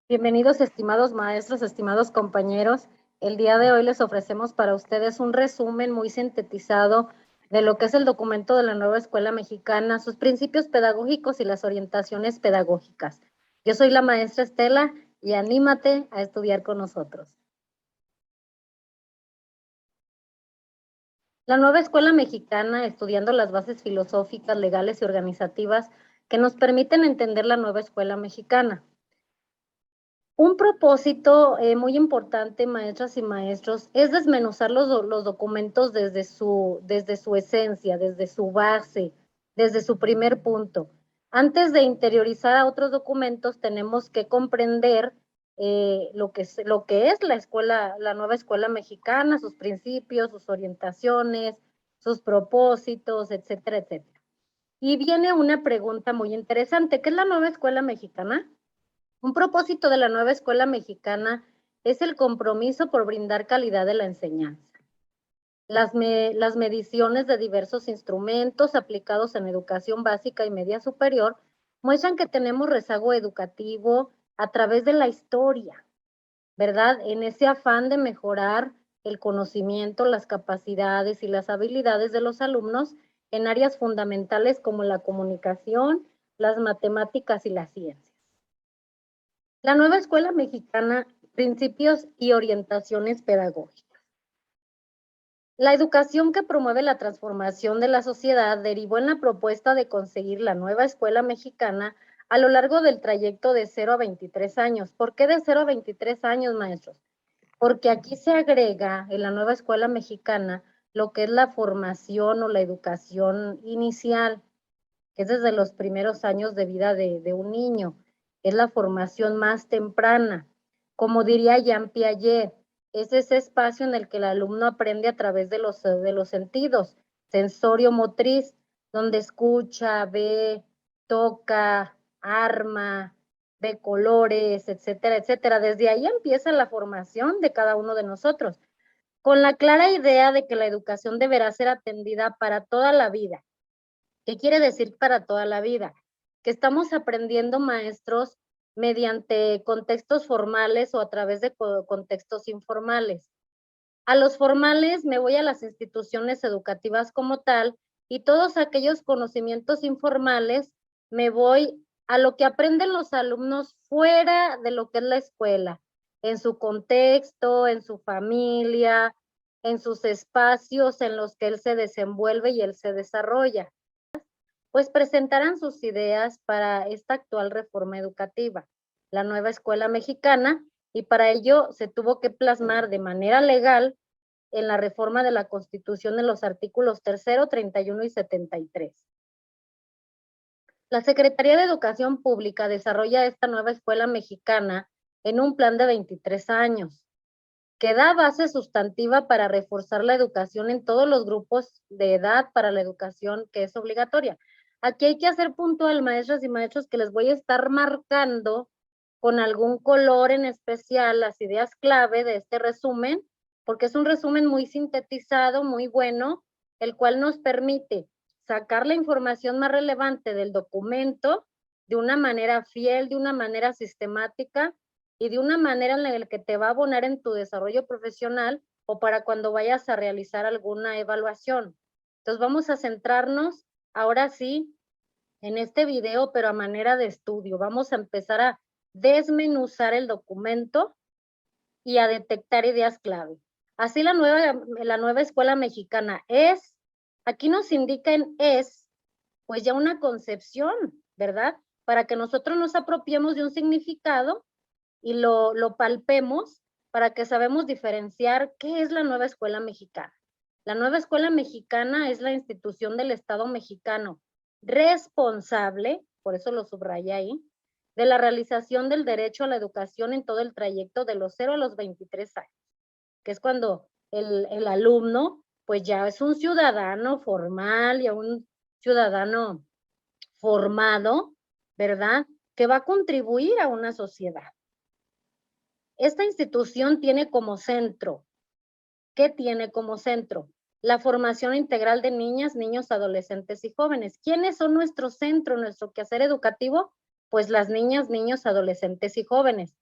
Bienvenidos, estimados maestros, estimados compañeros. El día de hoy les ofrecemos para ustedes un resumen muy sintetizado de lo que es el documento de la nueva escuela mexicana, sus principios pedagógicos y las orientaciones pedagógicas. Yo soy la maestra Estela y anímate a estudiar con nosotros. La nueva escuela mexicana, estudiando las bases filosóficas, legales y organizativas que nos permiten entender la nueva escuela mexicana. Un propósito muy importante, maestras y maestros, es desmenuzar los documentos desde su esencia, desde su base, desde su primer punto. Antes de interiorizar a otros documentos, tenemos que comprender lo que es la escuela, la nueva escuela mexicana, sus principios, sus orientaciones, sus propósitos, etcétera, etcétera. Y viene una pregunta muy interesante: ¿qué es la nueva escuela mexicana? Un propósito de la nueva escuela mexicana es el compromiso por brindar calidad de la enseñanza. Las mediciones de diversos instrumentos aplicados en educación básica y media superior muestran que tenemos rezago educativo a través de la historia, ¿verdad? En ese afán de mejorar el conocimiento, las capacidades y las habilidades de los alumnos en áreas fundamentales como la comunicación, las matemáticas y las ciencias. La nueva escuela mexicana, principios y orientaciones pedagógicas. La educación que promueve la transformación de la sociedad derivó en la propuesta de conseguir la nueva escuela mexicana a lo largo del trayecto de 0 a 23 años. ¿Por qué de 0 a 23 años, maestros? Porque aquí se agrega en la nueva escuela mexicana lo que es la formación o la educación inicial, que es desde los primeros años de vida de un niño. Es la formación más temprana. Como diría Jean Piaget, es ese espacio en el que el alumno aprende a través de los sentidos, sensorio-motriz, donde escucha, ve, toca, arma, ve colores, etcétera, etcétera. Desde ahí empieza la formación de cada uno de nosotros, con la clara idea de que la educación deberá ser atendida para toda la vida. ¿Qué quiere decir para toda la vida? Que estamos aprendiendo, maestros, mediante contextos formales o a través de contextos informales. A los formales me voy a las instituciones educativas como tal, y todos aquellos conocimientos informales me voy a lo que aprenden los alumnos fuera de lo que es la escuela, en su contexto, en su familia, en sus espacios en los que él se desenvuelve y él se desarrolla, pues presentarán sus ideas para esta actual reforma educativa, la nueva escuela mexicana, y para ello se tuvo que plasmar de manera legal en la reforma de la Constitución en los artículos 3, 31 y 73. La Secretaría de Educación Pública desarrolla esta nueva escuela mexicana en un plan de 23 años, que da base sustantiva para reforzar la educación en todos los grupos de edad para la educación que es obligatoria. Aquí hay que hacer puntual, maestras y maestros, que les voy a estar marcando con algún color en especial las ideas clave de este resumen, porque es un resumen muy sintetizado, muy bueno, el cual nos permite sacar la información más relevante del documento de una manera fiel, de una manera sistemática, y de una manera en la que te va a abonar en tu desarrollo profesional o para cuando vayas a realizar alguna evaluación. Entonces vamos a centrarnos ahora sí en este video, pero a manera de estudio. Vamos a empezar a desmenuzar el documento y a detectar ideas clave. Así la nueva escuela mexicana es, aquí nos indican es, pues ya una concepción, ¿verdad? Para que nosotros nos apropiemos de un significado y lo palpemos, para que sabemos diferenciar qué es la nueva escuela mexicana. La nueva escuela mexicana es la institución del Estado mexicano responsable, por eso lo subrayé ahí, de la realización del derecho a la educación en todo el trayecto de los 0 a los 23 años, que es cuando el alumno pues ya es un ciudadano formal y un ciudadano formado, ¿verdad? Que va a contribuir a una sociedad. Esta institución tiene como centro, ¿qué tiene como centro? La formación integral de niñas, niños, adolescentes y jóvenes. ¿Quiénes son nuestro centro, nuestro quehacer educativo? Pues las niñas, niños, adolescentes y jóvenes.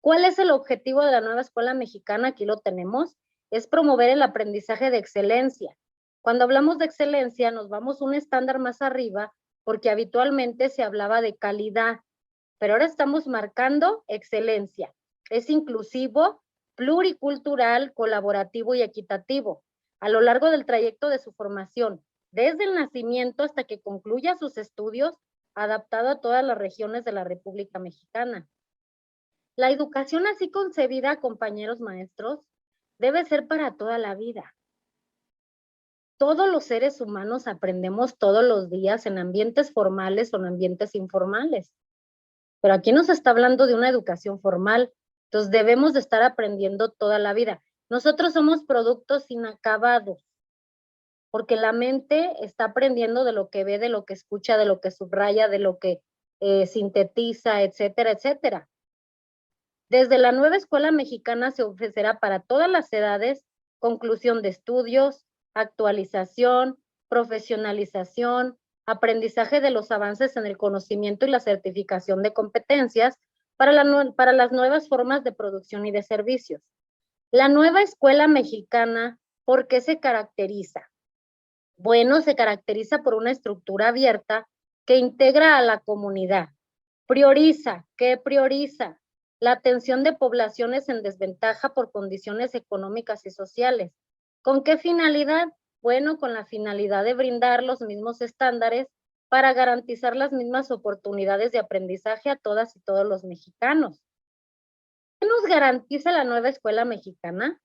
¿Cuál es el objetivo de la nueva escuela mexicana? Aquí lo tenemos, es promover el aprendizaje de excelencia. Cuando hablamos de excelencia, nos vamos un estándar más arriba, porque habitualmente se hablaba de calidad, pero ahora estamos marcando excelencia. Es inclusivo, pluricultural, colaborativo y equitativo. A lo largo del trayecto de su formación, desde el nacimiento hasta que concluya sus estudios, adaptado a todas las regiones de la República Mexicana. La educación así concebida, compañeros maestros, debe ser para toda la vida. Todos los seres humanos aprendemos todos los días en ambientes formales o en ambientes informales. Pero aquí nos está hablando de una educación formal, entonces debemos de estar aprendiendo toda la vida. Nosotros somos productos inacabados, porque la mente está aprendiendo de lo que ve, de lo que escucha, de lo que subraya, de lo que sintetiza, etcétera, etcétera. Desde la nueva escuela mexicana se ofrecerá para todas las edades conclusión de estudios, actualización, profesionalización, aprendizaje de los avances en el conocimiento y la certificación de competencias para las nuevas formas de producción y de servicios. La nueva escuela mexicana, ¿por qué se caracteriza? Bueno, se caracteriza por una estructura abierta que integra a la comunidad. Prioriza, ¿qué prioriza? La atención de poblaciones en desventaja por condiciones económicas y sociales. ¿Con qué finalidad? Bueno, con la finalidad de brindar los mismos estándares para garantizar las mismas oportunidades de aprendizaje a todas y todos los mexicanos. ¿Qué nos garantiza la nueva escuela mexicana?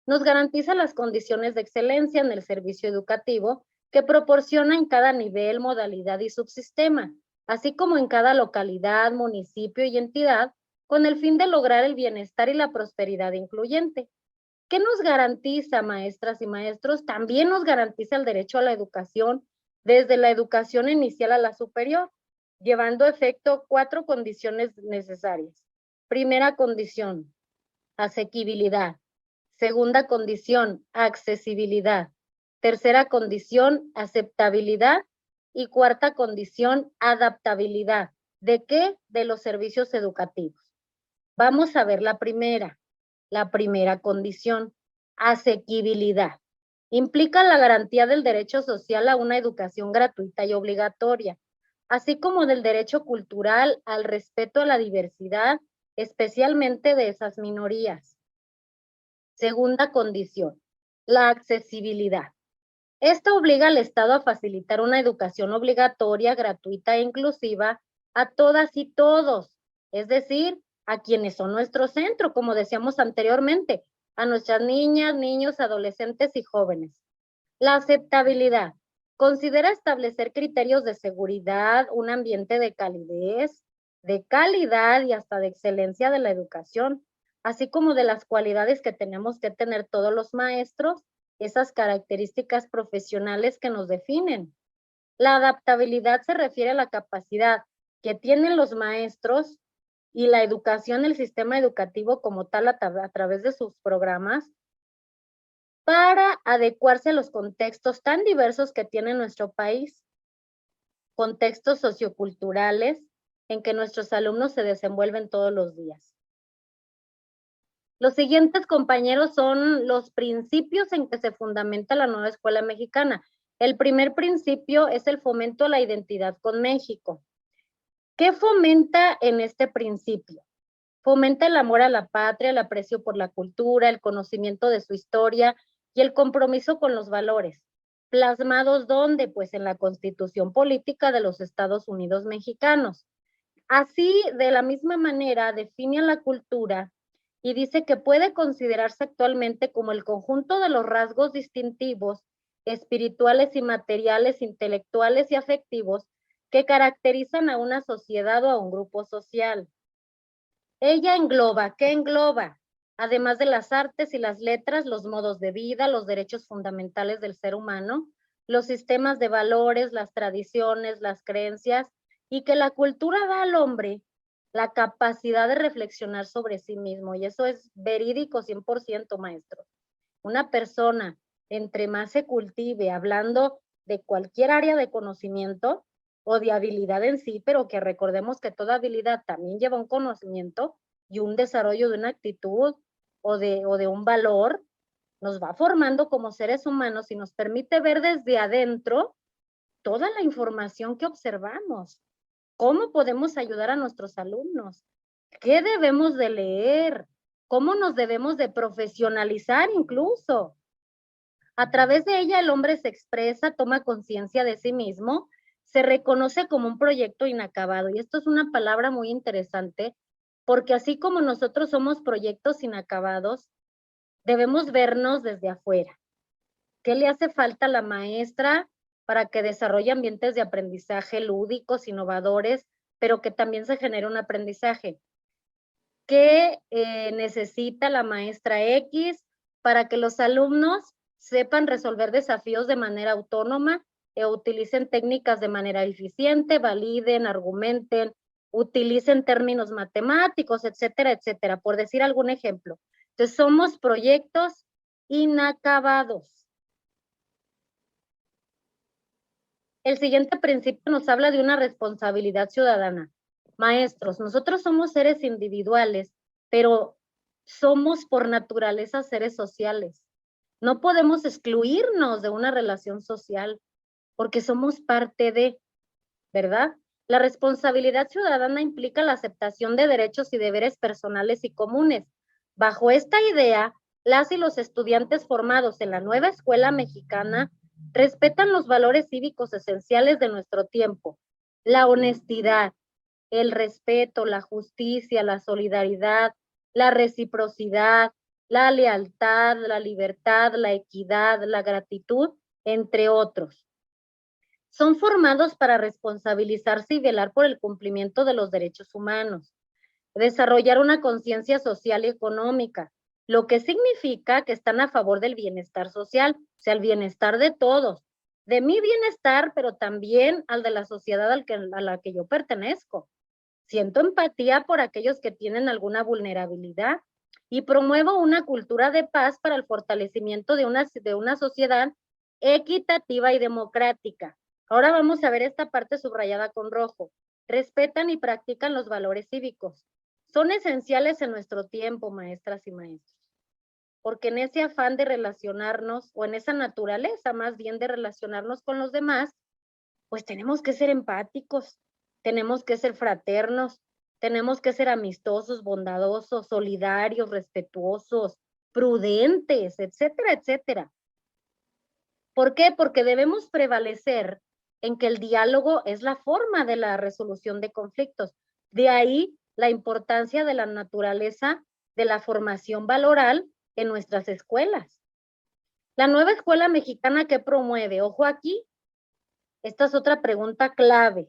Nos garantiza las condiciones de excelencia en el servicio educativo que proporciona en cada nivel, modalidad y subsistema, así como en cada localidad, municipio y entidad, con el fin de lograr el bienestar y la prosperidad incluyente. ¿Qué nos garantiza, maestras y maestros? También nos garantiza el derecho a la educación, desde la educación inicial a la superior, llevando a efecto 4 condiciones necesarias. Primera condición, asequibilidad. Segunda condición, accesibilidad. Tercera condición, aceptabilidad. Y cuarta condición, adaptabilidad. ¿De qué? De los servicios educativos. Vamos a ver la primera condición, asequibilidad. Implica la garantía del derecho social a una educación gratuita y obligatoria, así como del derecho cultural al respeto a la diversidad, especialmente de esas minorías. Segunda condición, la accesibilidad. Esta obliga al Estado a facilitar una educación obligatoria, gratuita e inclusiva a todas y todos, es decir, a quienes son nuestro centro, como decíamos anteriormente, a nuestras niñas, niños, adolescentes y jóvenes. La aceptabilidad. Considera establecer criterios de seguridad, un ambiente de calidez, de calidad y hasta de excelencia de la educación, así como de las cualidades que tenemos que tener todos los maestros, esas características profesionales que nos definen. La adaptabilidad se refiere a la capacidad que tienen los maestros y la educación, el sistema educativo como tal a través de sus programas, para adecuarse a los contextos tan diversos que tiene nuestro país, contextos socioculturales en que nuestros alumnos se desenvuelven todos los días. Los siguientes, compañeros, son los principios en que se fundamenta la nueva escuela mexicana. El primer principio es el fomento a la identidad con México. ¿Qué fomenta en este principio? Fomenta el amor a la patria, el aprecio por la cultura, el conocimiento de su historia y el compromiso con los valores. ¿Plasmados dónde? Pues en la Constitución Política de los Estados Unidos Mexicanos. Así, de la misma manera, define a la cultura y dice que puede considerarse actualmente como el conjunto de los rasgos distintivos, espirituales y materiales, intelectuales y afectivos que caracterizan a una sociedad o a un grupo social. Ella engloba, ¿qué engloba? Además de las artes y las letras, los modos de vida, los derechos fundamentales del ser humano, los sistemas de valores, las tradiciones, las creencias, y que la cultura da al hombre la capacidad de reflexionar sobre sí mismo, y eso es verídico 100%, maestro. Una persona, entre más se cultive, hablando de cualquier área de conocimiento o de habilidad en sí, pero que recordemos que toda habilidad también lleva un conocimiento, y un desarrollo de una actitud o de un valor, nos va formando como seres humanos y nos permite ver desde adentro toda la información que observamos. ¿Cómo podemos ayudar a nuestros alumnos? ¿Qué debemos de leer? ¿Cómo nos debemos de profesionalizar incluso? A través de ella el hombre se expresa, toma conciencia de sí mismo, se reconoce como un proyecto inacabado. Y esto es una palabra muy interesante, porque así como nosotros somos proyectos inacabados, debemos vernos desde afuera. ¿Qué le hace falta a la maestra para que desarrolle ambientes de aprendizaje lúdicos, innovadores, pero que también se genere un aprendizaje? ¿Qué necesita la maestra X para que los alumnos sepan resolver desafíos de manera autónoma utilicen técnicas de manera eficiente, validen, argumenten, utilicen términos matemáticos, etcétera, etcétera, por decir algún ejemplo? Entonces, somos proyectos inacabados. El siguiente principio nos habla de una responsabilidad ciudadana. Maestros, nosotros somos seres individuales, pero somos por naturaleza seres sociales. No podemos excluirnos de una relación social porque somos parte de, ¿verdad? La responsabilidad ciudadana implica la aceptación de derechos y deberes personales y comunes. Bajo esta idea, las y los estudiantes formados en la nueva escuela mexicana respetan los valores cívicos esenciales de nuestro tiempo: la honestidad, el respeto, la justicia, la solidaridad, la reciprocidad, la lealtad, la libertad, la equidad, la gratitud, entre otros. Son formados para responsabilizarse y velar por el cumplimiento de los derechos humanos, desarrollar una conciencia social y económica, lo que significa que están a favor del bienestar social, o sea, el bienestar de todos, de mi bienestar, pero también al de la sociedad a la que yo pertenezco. Siento empatía por aquellos que tienen alguna vulnerabilidad y promuevo una cultura de paz para el fortalecimiento de una sociedad equitativa y democrática. Ahora vamos a ver esta parte subrayada con rojo. Respetan y practican los valores cívicos. Son esenciales en nuestro tiempo, maestras y maestros, porque en ese afán de relacionarnos, o en esa naturaleza más bien de relacionarnos con los demás, pues tenemos que ser empáticos, tenemos que ser fraternos, tenemos que ser amistosos, bondadosos, solidarios, respetuosos, prudentes, etcétera, etcétera. ¿Por qué? Porque debemos prevalecer en que el diálogo es la forma de la resolución de conflictos. De ahí la importancia de la naturaleza de la formación valoral en nuestras escuelas. La nueva escuela mexicana que promueve, ojo aquí, esta es otra pregunta clave.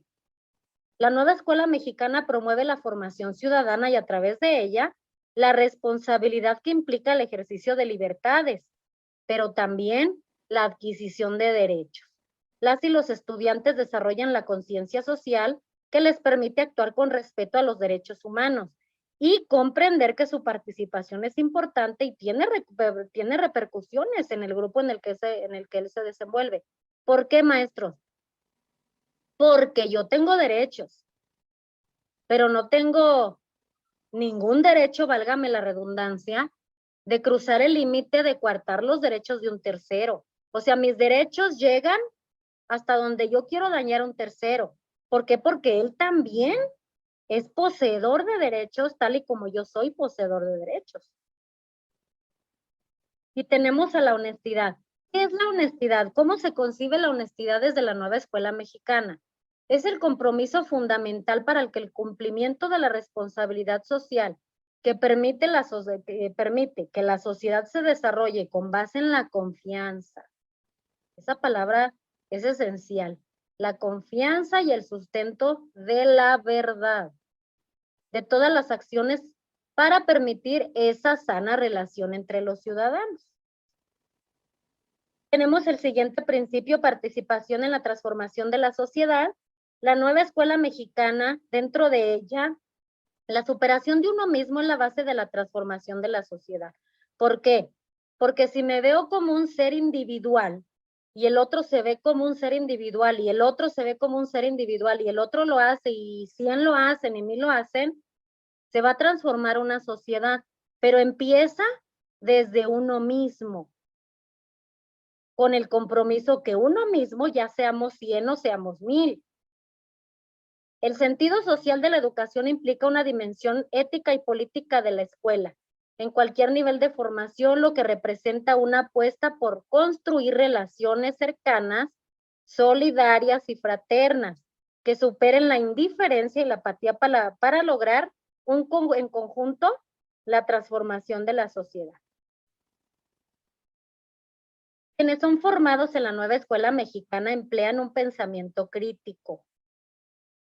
La nueva escuela mexicana promueve la formación ciudadana y a través de ella la responsabilidad que implica el ejercicio de libertades, pero también la adquisición de derechos. Las y los estudiantes desarrollan la conciencia social que les permite actuar con respeto a los derechos humanos y comprender que su participación es importante y tiene repercusiones en el grupo en el que él se desenvuelve. ¿Por qué, maestros? Porque yo tengo derechos, pero no tengo ningún derecho, válgame la redundancia, de cruzar el límite de coartar los derechos de un tercero. O sea, mis derechos llegan hasta donde yo quiero dañar a un tercero. ¿Por qué? Porque él también es poseedor de derechos, tal y como yo soy poseedor de derechos. Y tenemos a la honestidad. ¿Qué es la honestidad? ¿Cómo se concibe la honestidad desde la nueva escuela mexicana? Es el compromiso fundamental para el cumplimiento de la responsabilidad social que permite que la sociedad se desarrolle con base en la confianza. Esa palabra es esencial. La confianza y el sustento de la verdad, de todas las acciones para permitir esa sana relación entre los ciudadanos. Tenemos el siguiente principio: participación en la transformación de la sociedad. La nueva escuela mexicana, dentro de ella, la superación de uno mismo es la base de la transformación de la sociedad. ¿Por qué? Porque si me veo como un ser individual y el otro se ve como un ser individual y el otro se ve como un ser individual y el otro lo hace y 100 lo hacen y 1000 lo hacen, se va a transformar una sociedad, pero empieza desde uno mismo, con el compromiso que uno mismo, ya seamos 100 o seamos 1000. El sentido social de la educación implica una dimensión ética y política de la escuela, en cualquier nivel de formación, lo que representa una apuesta por construir relaciones cercanas, solidarias y fraternas, que superen la indiferencia y la apatía para lograr en conjunto la transformación de la sociedad. Quienes son formados en la nueva escuela mexicana emplean un pensamiento crítico.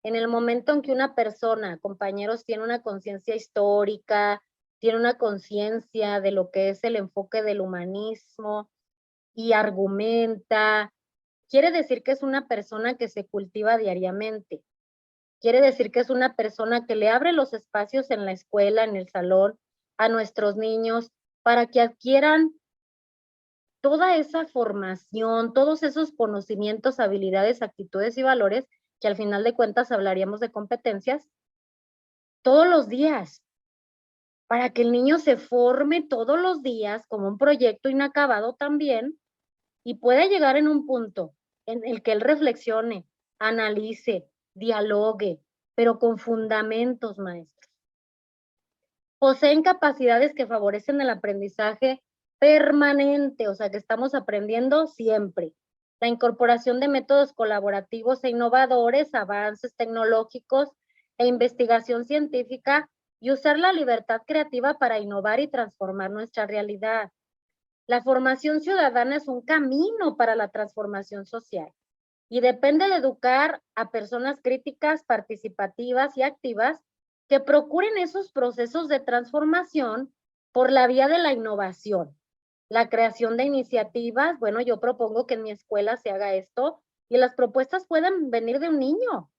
En el momento en que una persona, compañeros, tiene una conciencia histórica, tiene una conciencia de lo que es el enfoque del humanismo y argumenta, quiere decir que es una persona que se cultiva diariamente. Quiere decir que es una persona que le abre los espacios en la escuela, en el salón, a nuestros niños, para que adquieran toda esa formación, todos esos conocimientos, habilidades, actitudes y valores, que al final de cuentas hablaríamos de competencias, todos los días, para que el niño se forme todos los días como un proyecto inacabado también y pueda llegar en un punto en el que él reflexione, analice, dialogue, pero con fundamentos, maestros. Poseen capacidades que favorecen el aprendizaje permanente, o sea que estamos aprendiendo siempre. La incorporación de métodos colaborativos e innovadores, avances tecnológicos e investigación científica y usar la libertad creativa para innovar y transformar nuestra realidad. La formación ciudadana es un camino para la transformación social y depende de educar a personas críticas, participativas y activas que procuren esos procesos de transformación por la vía de la innovación, la creación de iniciativas. Bueno, yo propongo que en mi escuela se haga esto y las propuestas pueden venir de un niño.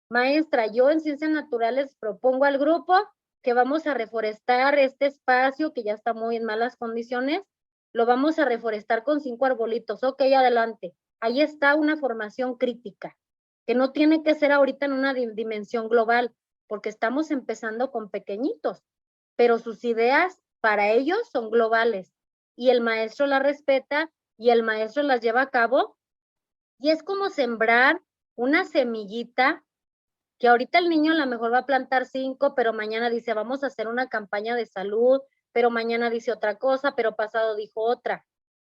Maestra, yo en Ciencias Naturales propongo al grupo que vamos a reforestar este espacio que ya está muy en malas condiciones, lo vamos a reforestar con 5 arbolitos. Ok, adelante. Ahí está una formación crítica, que no tiene que ser ahorita en una dimensión global, porque estamos empezando con pequeñitos, pero sus ideas para ellos son globales y el maestro las respeta y el maestro las lleva a cabo y es como sembrar una semillita que ahorita el niño a lo mejor va a plantar 5, pero mañana dice vamos a hacer una campaña de salud, pero mañana dice otra cosa, pero pasado dijo otra.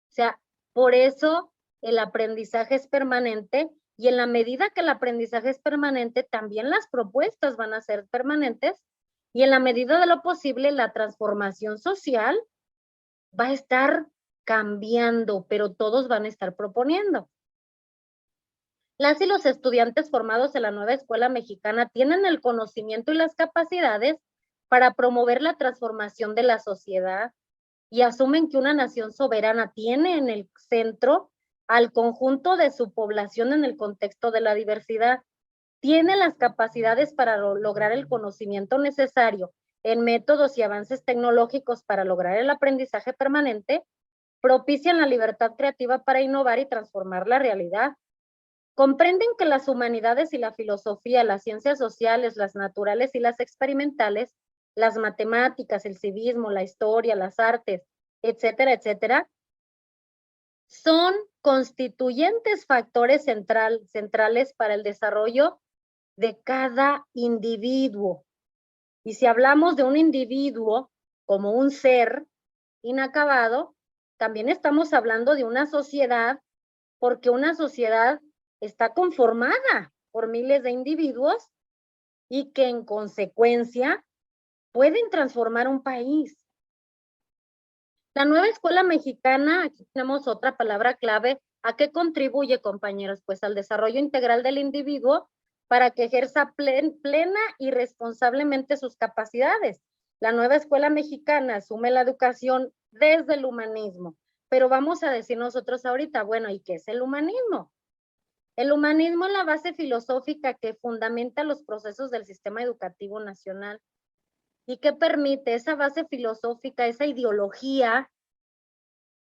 O sea, por eso el aprendizaje es permanente y en la medida que el aprendizaje es permanente, también las propuestas van a ser permanentes y en la medida de lo posible la transformación social va a estar cambiando, pero todos van a estar proponiendo. Las y los estudiantes formados en la nueva escuela mexicana tienen el conocimiento y las capacidades para promover la transformación de la sociedad y asumen que una nación soberana tiene en el centro al conjunto de su población en el contexto de la diversidad. Tiene las capacidades para lograr el conocimiento necesario en métodos y avances tecnológicos para lograr el aprendizaje permanente, propician la libertad creativa para innovar y transformar la realidad. Comprenden que las humanidades y la filosofía, las ciencias sociales, las naturales y las experimentales, las matemáticas, el civismo, la historia, las artes, etcétera, etcétera, son constituyentes factores centrales para el desarrollo de cada individuo. Y si hablamos de un individuo como un ser inacabado, también estamos hablando de una sociedad, porque una sociedad está conformada por miles de individuos y que en consecuencia pueden transformar un país. La nueva escuela mexicana, aquí tenemos otra palabra clave, ¿a qué contribuye, compañeros? Pues al desarrollo integral del individuo para que ejerza plena y responsablemente sus capacidades. La nueva escuela mexicana asume la educación desde el humanismo, pero vamos a decir nosotros ahorita, bueno, ¿y qué es el humanismo? El humanismo es la base filosófica que fundamenta los procesos del sistema educativo nacional y que permite esa base filosófica, esa ideología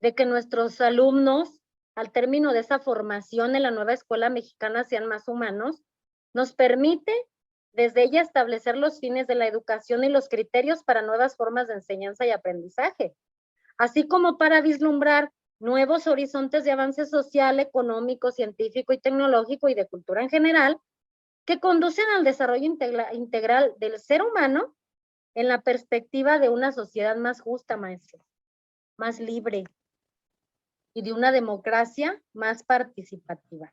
de que nuestros alumnos, al término de esa formación en la nueva escuela mexicana, sean más humanos, nos permite desde ella establecer los fines de la educación y los criterios para nuevas formas de enseñanza y aprendizaje, así como para vislumbrar nuevos horizontes de avance social, económico, científico y tecnológico y de cultura en general, que conducen al desarrollo integral del ser humano en la perspectiva de una sociedad más justa, maestro, más libre y de una democracia más participativa.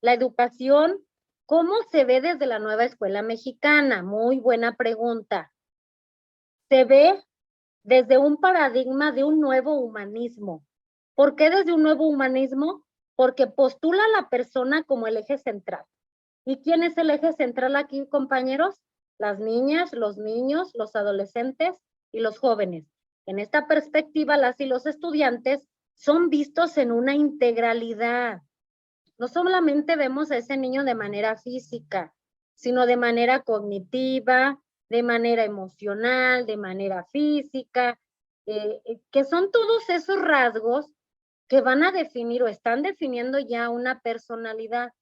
La educación, ¿cómo se ve desde la nueva escuela mexicana? Muy buena pregunta. Se ve desde un paradigma de un nuevo humanismo. ¿Por qué desde un nuevo humanismo? Porque postula a la persona como el eje central. ¿Y quién es el eje central aquí, compañeros? Las niñas, los niños, los adolescentes y los jóvenes. En esta perspectiva, las y los estudiantes son vistos en una integralidad. No solamente vemos a ese niño de manera física, sino de manera cognitiva, de manera emocional, de manera física, que son todos esos rasgos que van a definir o están definiendo ya una personalidad.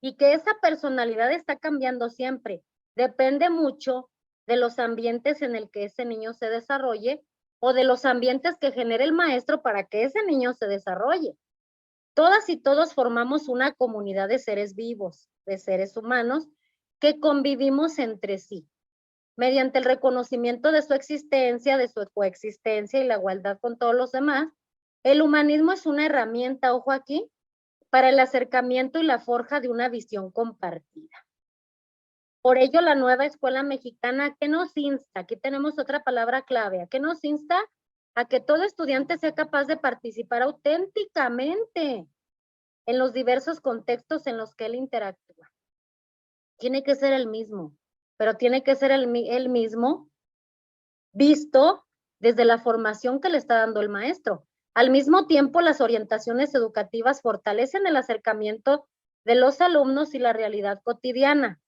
Y que esa personalidad está cambiando siempre. Depende mucho de los ambientes en el que ese niño se desarrolle o de los ambientes que genere el maestro para que ese niño se desarrolle. Todas y todos formamos una comunidad de seres vivos, de seres humanos, que convivimos entre sí, mediante el reconocimiento de su existencia, de su coexistencia y la igualdad con todos los demás. El humanismo es una herramienta, ojo aquí, para el acercamiento y la forja de una visión compartida. Por ello, la nueva escuela mexicana, ¿qué nos insta? Aquí tenemos otra palabra clave. ¿A qué nos insta? A que todo estudiante sea capaz de participar auténticamente en los diversos contextos en los que él interactúa. Tiene que ser el mismo, pero tiene que ser el mismo visto desde la formación que le está dando el maestro. Al mismo tiempo, las orientaciones educativas fortalecen el acercamiento de los alumnos y la realidad cotidiana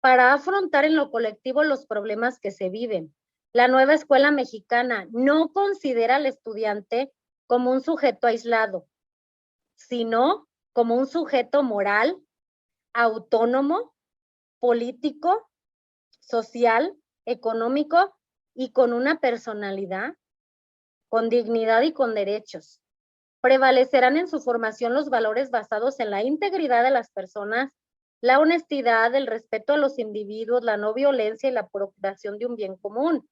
para afrontar en lo colectivo los problemas que se viven. La nueva escuela mexicana no considera al estudiante como un sujeto aislado, sino como un sujeto moral, autónomo, político, social, económico y con una personalidad, con dignidad y con derechos. Prevalecerán en su formación los valores basados en la integridad de las personas, la honestidad, el respeto a los individuos, la no violencia y la procuración de un bien común.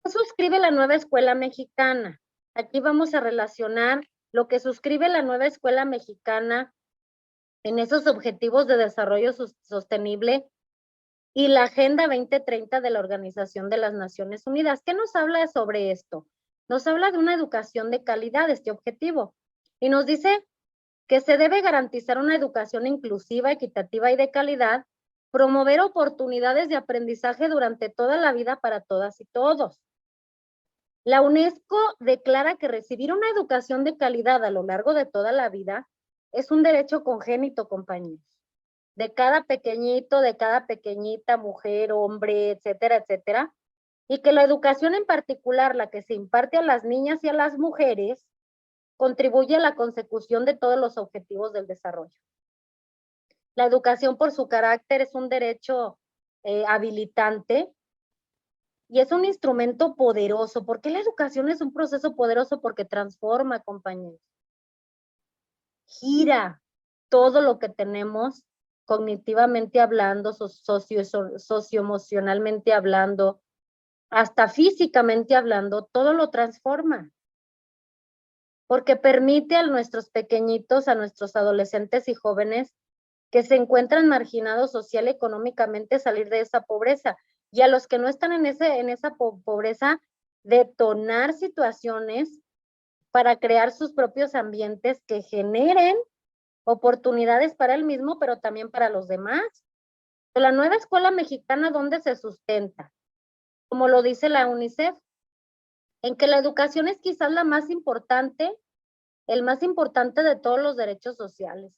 ¿Qué suscribe la nueva escuela mexicana? Aquí vamos a relacionar lo que suscribe la nueva escuela mexicana en esos objetivos de desarrollo sostenible y la Agenda 2030 de la Organización de las Naciones Unidas. ¿Qué nos habla sobre esto? Nos habla de una educación de calidad, este objetivo, y nos dice que se debe garantizar una educación inclusiva, equitativa y de calidad, promover oportunidades de aprendizaje durante toda la vida para todas y todos. La UNESCO declara que recibir una educación de calidad a lo largo de toda la vida es un derecho congénito, compañeros, de cada pequeñito, de cada pequeñita, mujer, hombre, etcétera, etcétera, y que la educación en particular, la que se imparte a las niñas y a las mujeres, contribuye a la consecución de todos los objetivos del desarrollo. La educación por su carácter es un derecho habilitante y es un instrumento poderoso. ¿Por qué la educación es un proceso poderoso? Porque transforma, compañeros. Gira todo lo que tenemos cognitivamente hablando, socioemocionalmente hablando, hasta físicamente hablando, todo lo transforma. Porque permite a nuestros pequeñitos, a nuestros adolescentes y jóvenes que se encuentran marginados social y económicamente salir de esa pobreza. Y a los que no están en esa pobreza, detonar situaciones para crear sus propios ambientes que generen oportunidades para él mismo, pero también para los demás. La nueva escuela mexicana, ¿dónde se sustenta? Como lo dice la UNICEF, en que la educación es quizás la más importante, el más importante de todos los derechos sociales.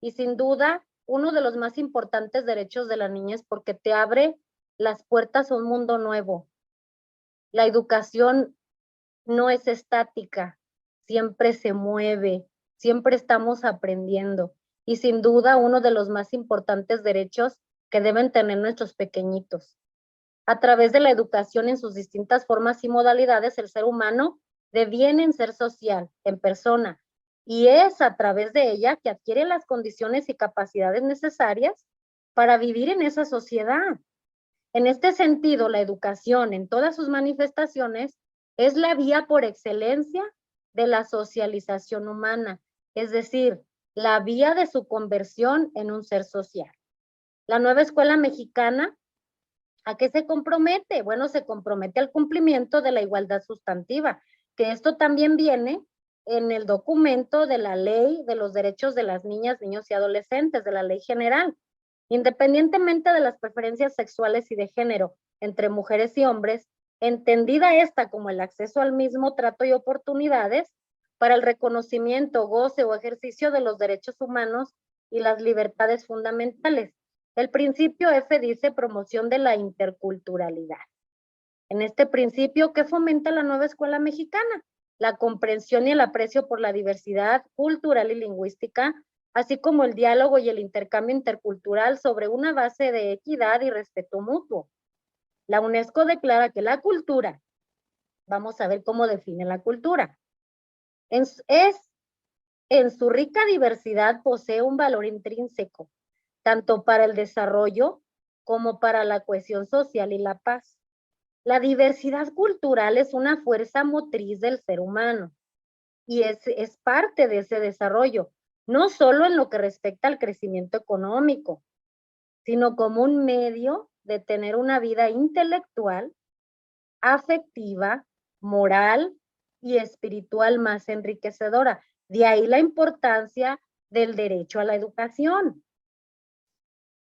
Y sin duda, uno de los más importantes derechos de la niñez porque te abre las puertas a un mundo nuevo. La educación no es estática, siempre se mueve, siempre estamos aprendiendo. y sin duda uno de los más importantes derechos que deben tener nuestros pequeñitos. A través de la educación en sus distintas formas y modalidades, el ser humano deviene en ser social, en persona, y es a través de ella que adquiere las condiciones y capacidades necesarias para vivir en esa sociedad. En este sentido, la educación en todas sus manifestaciones es la vía por excelencia de la socialización humana, es decir, la vía de su conversión en un ser social. La nueva escuela mexicana, ¿a qué se compromete? Bueno, se compromete al cumplimiento de la igualdad sustantiva, que esto también viene en el documento de la Ley de los Derechos de las Niñas, Niños y Adolescentes, de la Ley General. Independientemente de las preferencias sexuales y de género entre mujeres y hombres, entendida esta como el acceso al mismo trato y oportunidades para el reconocimiento, goce o ejercicio de los derechos humanos y las libertades fundamentales. El principio F dice promoción de la interculturalidad. En este principio, ¿qué fomenta la nueva escuela mexicana? La comprensión y el aprecio por la diversidad cultural y lingüística, así como el diálogo y el intercambio intercultural sobre una base de equidad y respeto mutuo. La UNESCO declara que la cultura, vamos a ver cómo define la cultura, es en su rica diversidad posee un valor intrínseco, tanto para el desarrollo como para la cohesión social y la paz. La diversidad cultural es una fuerza motriz del ser humano y es parte de ese desarrollo, no solo en lo que respecta al crecimiento económico, sino como un medio de tener una vida intelectual, afectiva, moral y espiritual más enriquecedora. De ahí la importancia del derecho a la educación.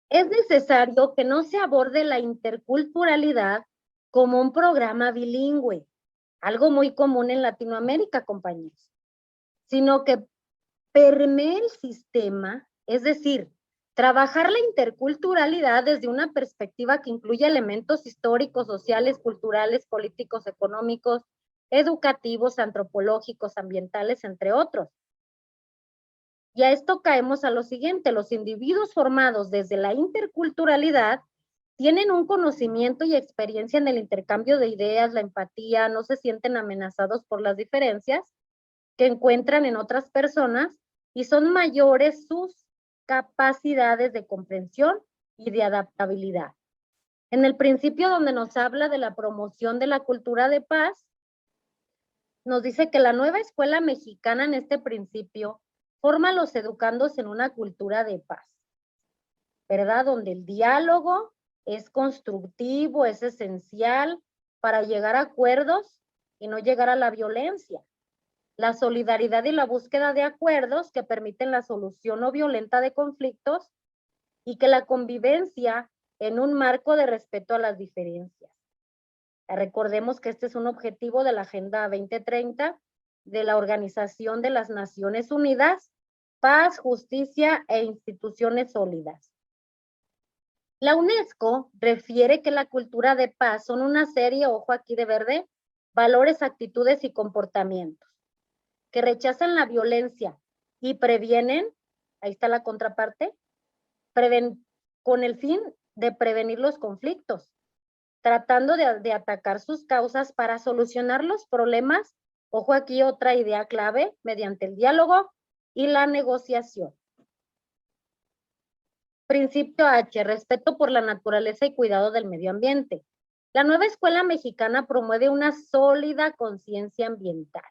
Es necesario que no se aborde la interculturalidad como un programa bilingüe, algo muy común en Latinoamérica, compañeros, sino que permee el sistema, es decir, trabajar la interculturalidad desde una perspectiva que incluye elementos históricos, sociales, culturales, políticos, económicos, educativos, antropológicos, ambientales, entre otros. Y a esto caemos a lo siguiente: los individuos formados desde la interculturalidad tienen un conocimiento y experiencia en el intercambio de ideas, la empatía, no se sienten amenazados por las diferencias que encuentran en otras personas y son mayores sus capacidades de comprensión y de adaptabilidad. En el principio donde nos habla de la promoción de la cultura de paz, nos dice que la nueva escuela mexicana en este principio forma a los educandos en una cultura de paz, ¿verdad? Donde el diálogo es constructivo, es esencial para llegar a acuerdos y no llegar a la violencia. La solidaridad y la búsqueda de acuerdos que permiten la solución no violenta de conflictos y que la convivencia en un marco de respeto a las diferencias. Recordemos que este es un objetivo de la Agenda 2030 de la Organización de las Naciones Unidas: paz, justicia e instituciones sólidas. La UNESCO refiere que la cultura de paz son una serie, ojo aquí de verde, valores, actitudes y comportamientos que rechazan la violencia y previenen, ahí está la contraparte, con el fin de prevenir los conflictos, tratando de atacar sus causas para solucionar los problemas. Ojo aquí otra idea clave: mediante el diálogo y la negociación. Principio H, respeto por la naturaleza y cuidado del medio ambiente. La nueva escuela mexicana promueve una sólida conciencia ambiental.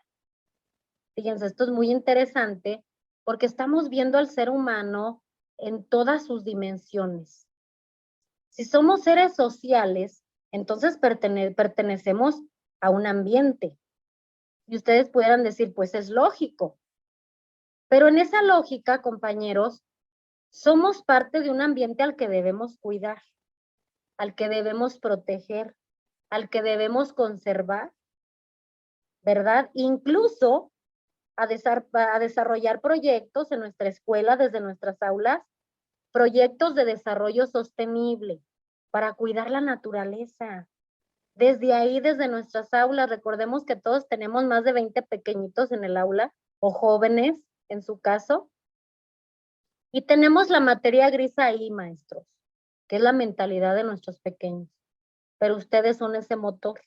Fíjense, esto es muy interesante porque estamos viendo al ser humano en todas sus dimensiones. Si somos seres sociales, entonces pertenecemos a un ambiente. Y ustedes pudieran decir, pues es lógico. Pero en esa lógica, compañeros, somos parte de un ambiente al que debemos cuidar, al que debemos proteger, al que debemos conservar, ¿verdad? Incluso a desarrollar proyectos en nuestra escuela, desde nuestras aulas, proyectos de desarrollo sostenible para cuidar la naturaleza. Desde ahí, desde nuestras aulas, recordemos que todos tenemos más de 20 pequeñitos en el aula, o jóvenes en su caso. Y tenemos la materia gris ahí, maestros, que es la mentalidad de nuestros pequeños. Pero ustedes son ese motor.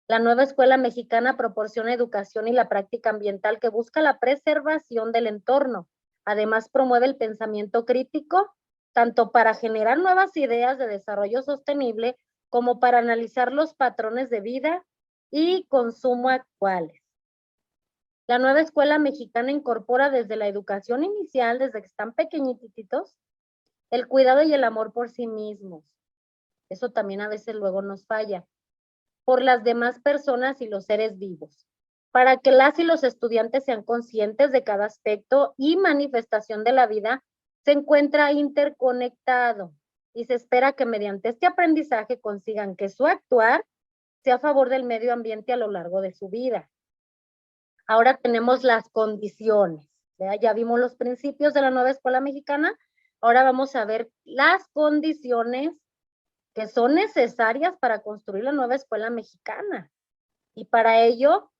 La nueva escuela mexicana proporciona educación y la práctica ambiental que busca la preservación del entorno. Además, promueve el pensamiento crítico, tanto para generar nuevas ideas de desarrollo sostenible como para analizar los patrones de vida y consumo actuales. La nueva escuela mexicana incorpora desde la educación inicial, desde que están pequeñititos, el cuidado y el amor por sí mismos. Eso también a veces luego nos falla. Por las demás personas y los seres vivos, para que las y los estudiantes sean conscientes de cada aspecto y manifestación de la vida, se encuentra interconectado y se espera que mediante este aprendizaje consigan que su actuar sea a favor del medio ambiente a lo largo de su vida. Ahora tenemos las condiciones. Ya vimos los principios de la nueva escuela mexicana, ahora vamos a ver las condiciones que son necesarias para construir la nueva escuela mexicana. Y para ello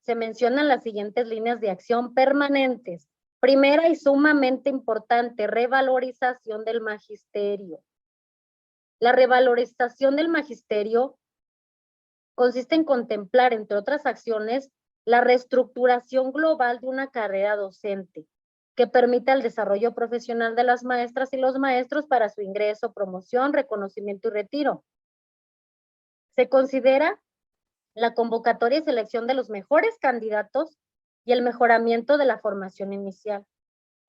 se mencionan las siguientes líneas de acción permanentes. Primera y sumamente importante, revalorización del magisterio. La revalorización del magisterio consiste en contemplar, entre otras acciones, la reestructuración global de una carrera docente que permita el desarrollo profesional de las maestras y los maestros para su ingreso, promoción, reconocimiento y retiro. Se considera la convocatoria y selección de los mejores candidatos y el mejoramiento de la formación inicial.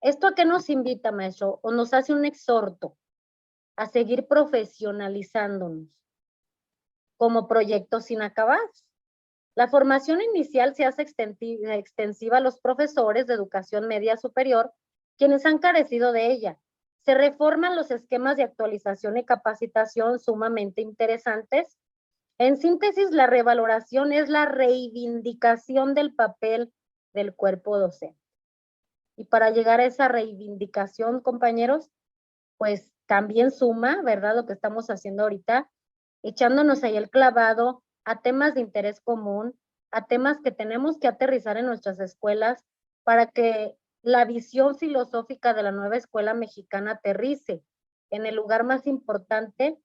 ¿Esto a qué nos invita, maestro? O nos hace un exhorto a seguir profesionalizándonos como proyectos inacabados. La formación inicial se hace extensiva a los profesores de educación media superior, quienes han carecido de ella. Se reforman los esquemas de actualización y capacitación sumamente interesantes. En síntesis, la revaloración es la reivindicación del papel del cuerpo docente. Y para llegar a esa reivindicación, compañeros, pues también suma, ¿verdad? Lo que estamos haciendo ahorita, echándonos ahí el clavado a temas de interés común, a temas que tenemos que aterrizar en nuestras escuelas para que la visión filosófica de la nueva escuela mexicana aterrice en el lugar más importante,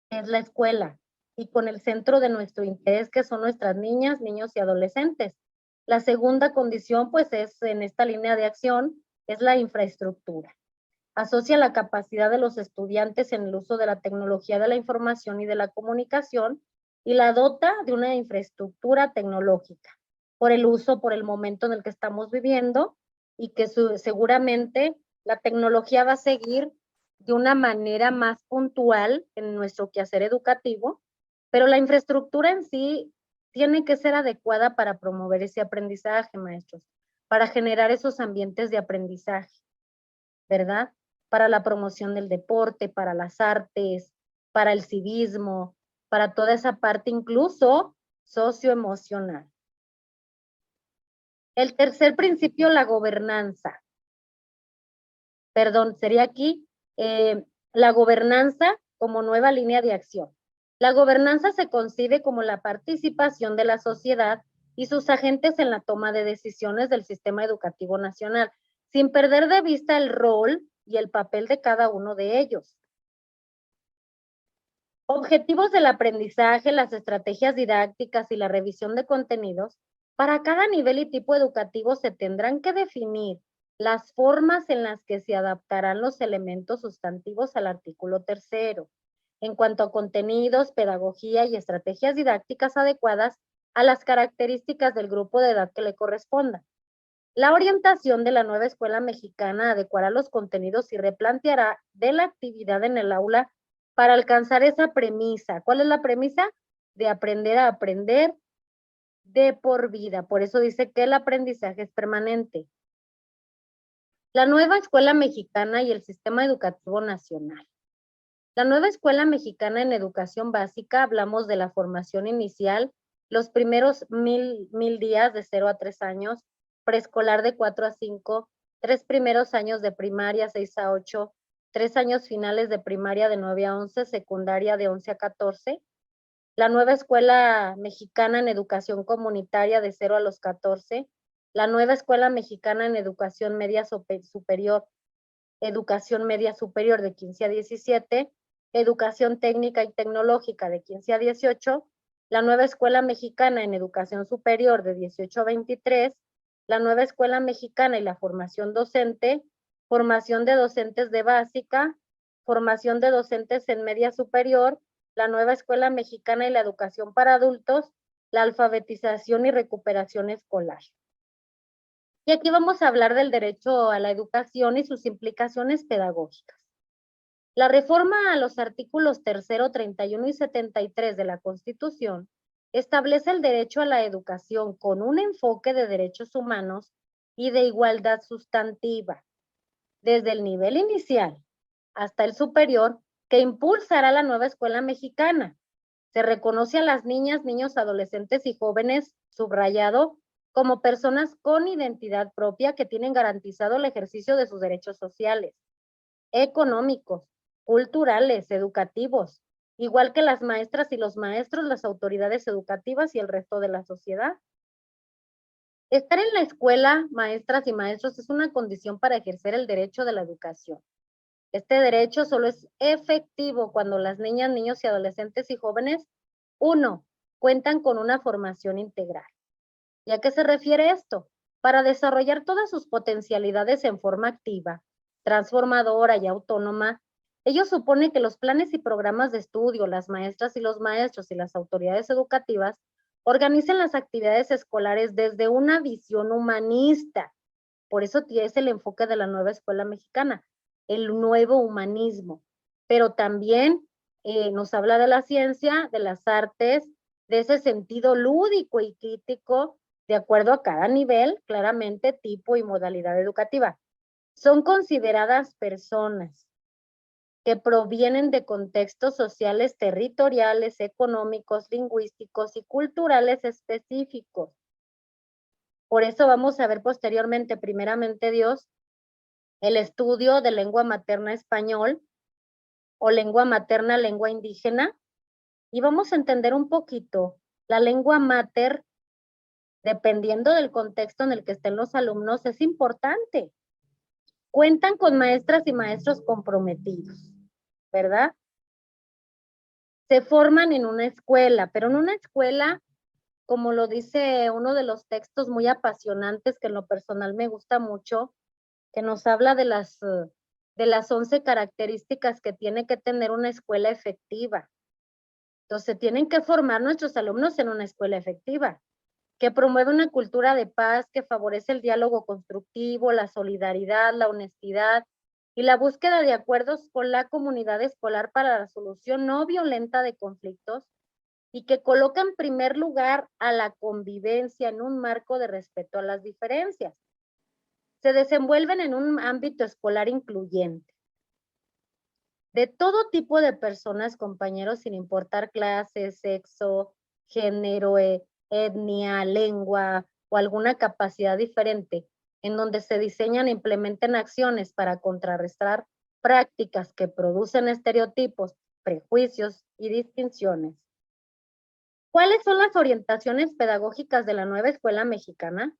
es la escuela, y con el centro de nuestro interés, que son nuestras niñas, niños y adolescentes. La segunda condición, pues, es en esta línea de acción, es la infraestructura. Asocia la capacidad de los estudiantes en el uso de la tecnología de la información y de la comunicación y la dota de una infraestructura tecnológica por el uso, por el momento en el que estamos viviendo, y que seguramente la tecnología va a seguir de una manera más puntual en nuestro quehacer educativo, pero la infraestructura en sí tiene que ser adecuada para promover ese aprendizaje, maestros, para generar esos ambientes de aprendizaje, ¿verdad? Para la promoción del deporte, para las artes, para el civismo, para toda esa parte incluso socioemocional. El tercer principio, la gobernanza. Perdón, sería aquí la gobernanza como nueva línea de acción. La gobernanza se concibe como la participación de la sociedad y sus agentes en la toma de decisiones del sistema educativo nacional, sin perder de vista el rol y el papel de cada uno de ellos. Objetivos del aprendizaje, las estrategias didácticas y la revisión de contenidos. Para cada nivel y tipo educativo se tendrán que definir las formas en las que se adaptarán los elementos sustantivos al artículo tercero, en cuanto a contenidos, pedagogía y estrategias didácticas adecuadas a las características del grupo de edad que le corresponda. La orientación de la nueva escuela mexicana adecuará los contenidos y replanteará de la actividad en el aula para alcanzar esa premisa. ¿Cuál es la premisa? De aprender a aprender de por vida. Por eso dice que el aprendizaje es permanente. La nueva escuela mexicana y el sistema educativo nacional. La nueva escuela mexicana en educación básica, hablamos de la formación inicial, los primeros mil días de 0 a 3 años, preescolar de 4 a 5, 3 primeros años de primaria 6 a 8, 3 años finales de primaria de 9 a 11, secundaria de 11 a 14. La nueva escuela mexicana en educación comunitaria de 0 a los 14, la nueva escuela mexicana en educación media superior educación media superior de 15 a 17, educación técnica y tecnológica de 15 a 18, la nueva escuela mexicana en educación superior de 18 a 23, la nueva escuela mexicana y la formación docente, formación de docentes de básica, formación de docentes en media superior, la nueva escuela mexicana y la educación para adultos, la alfabetización y recuperación escolar. Y aquí vamos a hablar del derecho a la educación y sus implicaciones pedagógicas. La reforma a los artículos 3, 31 y 73 de la Constitución establece el derecho a la educación con un enfoque de derechos humanos y de igualdad sustantiva, desde el nivel inicial hasta el superior, que impulsará la nueva escuela mexicana. Se reconoce a las niñas, niños, adolescentes y jóvenes, subrayado, como personas con identidad propia que tienen garantizado el ejercicio de sus derechos sociales, económicos, culturales, educativos, igual que las maestras y los maestros, las autoridades educativas y el resto de la sociedad. Estar en la escuela, maestras y maestros, es una condición para ejercer el derecho de la educación. Este derecho solo es efectivo cuando las niñas, niños y adolescentes y jóvenes, 1, cuentan con una formación integral. ¿Y a qué se refiere esto? Para desarrollar todas sus potencialidades en forma activa, transformadora y autónoma, ello supone que los planes y programas de estudio, las maestras y los maestros y las autoridades educativas organicen las actividades escolares desde una visión humanista. Por eso es el enfoque de la nueva escuela mexicana, el nuevo humanismo. Pero también nos habla de la ciencia, de las artes, de ese sentido lúdico y crítico, de acuerdo a cada nivel, claramente, tipo y modalidad educativa. Son consideradas personas que provienen de contextos sociales, territoriales, económicos, lingüísticos y culturales específicos. Por eso vamos a ver posteriormente, primeramente Dios, el estudio de lengua materna español o lengua materna, lengua indígena, y vamos a entender un poquito la lengua mater, dependiendo del contexto en el que estén los alumnos, es importante. Cuentan con maestras y maestros comprometidos, ¿verdad? Se forman en una escuela, pero en una escuela, como lo dice uno de los textos muy apasionantes que en lo personal me gusta mucho, que nos habla de las 11 características que tiene que tener una escuela efectiva. Entonces, tienen que formar nuestros alumnos en una escuela efectiva, que promueve una cultura de paz, que favorece el diálogo constructivo, la solidaridad, la honestidad y la búsqueda de acuerdos con la comunidad escolar para la solución no violenta de conflictos, y que coloca en primer lugar a la convivencia en un marco de respeto a las diferencias. Se desenvuelven en un ámbito escolar incluyente, de todo tipo de personas, compañeros, sin importar clase, sexo, género, etnia, lengua o alguna capacidad diferente, en donde se diseñan e implementan acciones para contrarrestar prácticas que producen estereotipos, prejuicios y distinciones. ¿Cuáles son las orientaciones pedagógicas de la nueva escuela mexicana?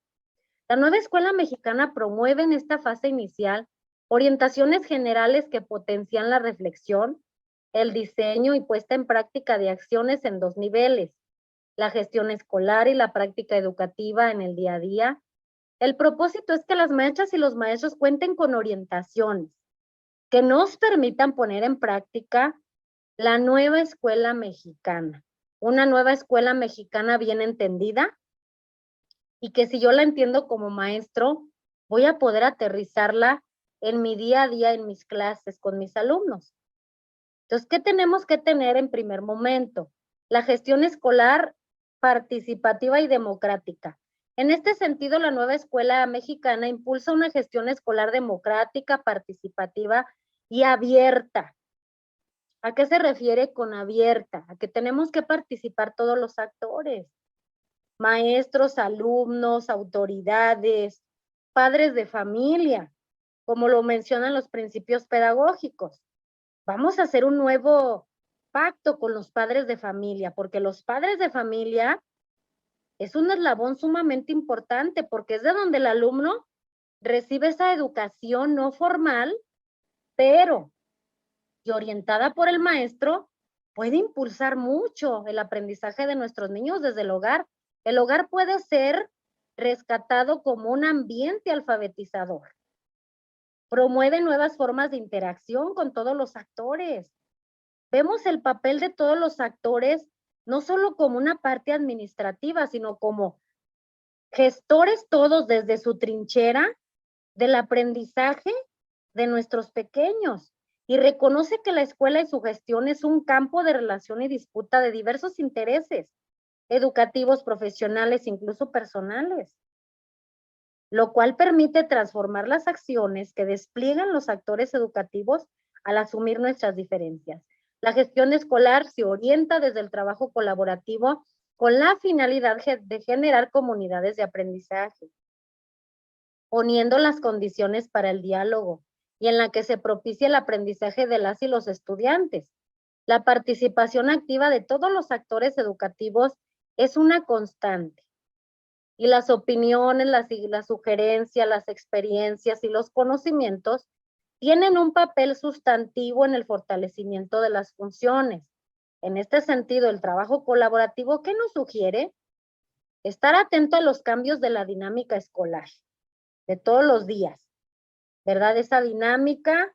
La nueva escuela mexicana promueve en esta fase inicial orientaciones generales que potencian la reflexión, el diseño y puesta en práctica de acciones en 2 niveles, la gestión escolar y la práctica educativa en el día a día. El propósito es que las maestras y los maestros cuenten con orientaciones que nos permitan poner en práctica la nueva escuela mexicana, una nueva escuela mexicana bien entendida, y que si yo la entiendo como maestro, voy a poder aterrizarla en mi día a día, en mis clases, con mis alumnos. Entonces, ¿qué tenemos que tener en primer momento? La gestión escolar participativa y democrática. En este sentido, la nueva escuela mexicana impulsa una gestión escolar democrática, participativa y abierta. ¿A qué se refiere con abierta? A que tenemos que participar todos los actores. Maestros, alumnos, autoridades, padres de familia, como lo mencionan los principios pedagógicos. Vamos a hacer un nuevo pacto con los padres de familia, porque los padres de familia es un eslabón sumamente importante, porque es de donde el alumno recibe esa educación no formal pero y orientada por el maestro, puede impulsar mucho el aprendizaje de nuestros niños desde el hogar. El hogar puede ser rescatado como un ambiente alfabetizador. Promueve nuevas formas de interacción con todos los actores. Vemos el papel de todos los actores no solo como una parte administrativa, sino como gestores todos desde su trinchera del aprendizaje de nuestros pequeños, y reconoce que la escuela y su gestión es un campo de relación y disputa de diversos intereses educativos, profesionales, incluso personales, lo cual permite transformar las acciones que despliegan los actores educativos al asumir nuestras diferencias. La gestión escolar se orienta desde el trabajo colaborativo con la finalidad de generar comunidades de aprendizaje, poniendo las condiciones para el diálogo y en la que se propicia el aprendizaje de las y los estudiantes. La participación activa de todos los actores educativos es una constante y las opiniones, las sugerencias, las experiencias y los conocimientos tienen un papel sustantivo en el fortalecimiento de las funciones. En este sentido, el trabajo colaborativo, ¿qué nos sugiere? Estar atento a los cambios de la dinámica escolar de todos los días, ¿verdad? Esa dinámica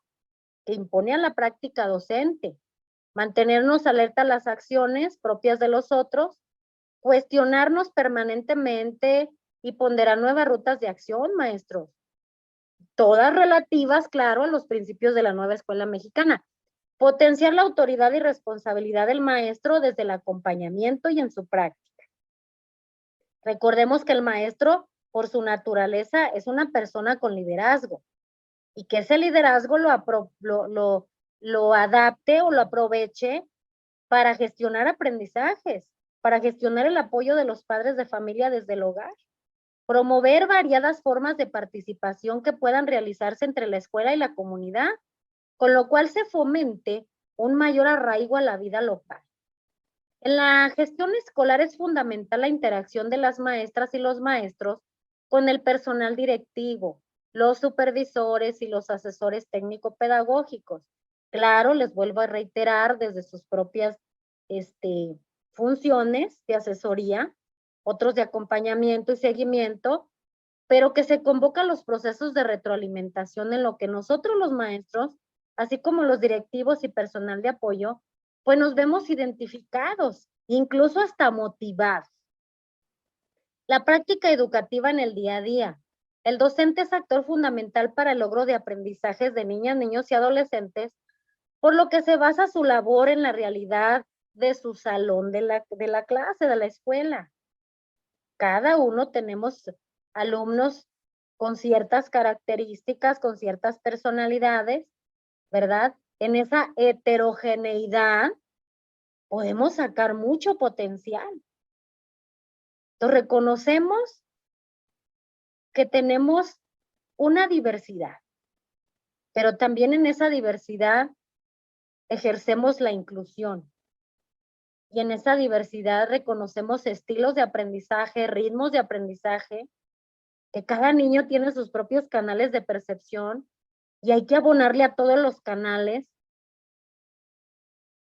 que impone a la práctica docente, mantenernos alerta a las acciones propias de los otros, cuestionarnos permanentemente y ponderar nuevas rutas de acción, maestros, todas relativas, claro, a los principios de la nueva escuela mexicana. Potenciar la autoridad y responsabilidad del maestro desde el acompañamiento y en su práctica. Recordemos que el maestro, por su naturaleza, es una persona con liderazgo y que ese liderazgo lo adapte o lo aproveche para gestionar aprendizajes, para gestionar el apoyo de los padres de familia desde el hogar, promover variadas formas de participación que puedan realizarse entre la escuela y la comunidad, con lo cual se fomente un mayor arraigo a la vida local. En la gestión escolar es fundamental la interacción de las maestras y los maestros con el personal directivo, los supervisores y los asesores técnico-pedagógicos. Claro, les vuelvo a reiterar desde sus propias funciones de asesoría, otros de acompañamiento y seguimiento, pero que se convocan los procesos de retroalimentación en lo que nosotros los maestros, así como los directivos y personal de apoyo, pues nos vemos identificados, incluso hasta motivados. La práctica educativa en el día a día. El docente es actor fundamental para el logro de aprendizajes de niñas, niños y adolescentes, por lo que se basa su labor en la realidad de su salón de la clase, de la escuela. Cada uno tenemos alumnos con ciertas características, con ciertas personalidades, ¿verdad? En esa heterogeneidad podemos sacar mucho potencial. Entonces, reconocemos que tenemos una diversidad, pero también en esa diversidad ejercemos la inclusión. Y en esa diversidad reconocemos estilos de aprendizaje, ritmos de aprendizaje, que cada niño tiene sus propios canales de percepción y hay que abonarle a todos los canales.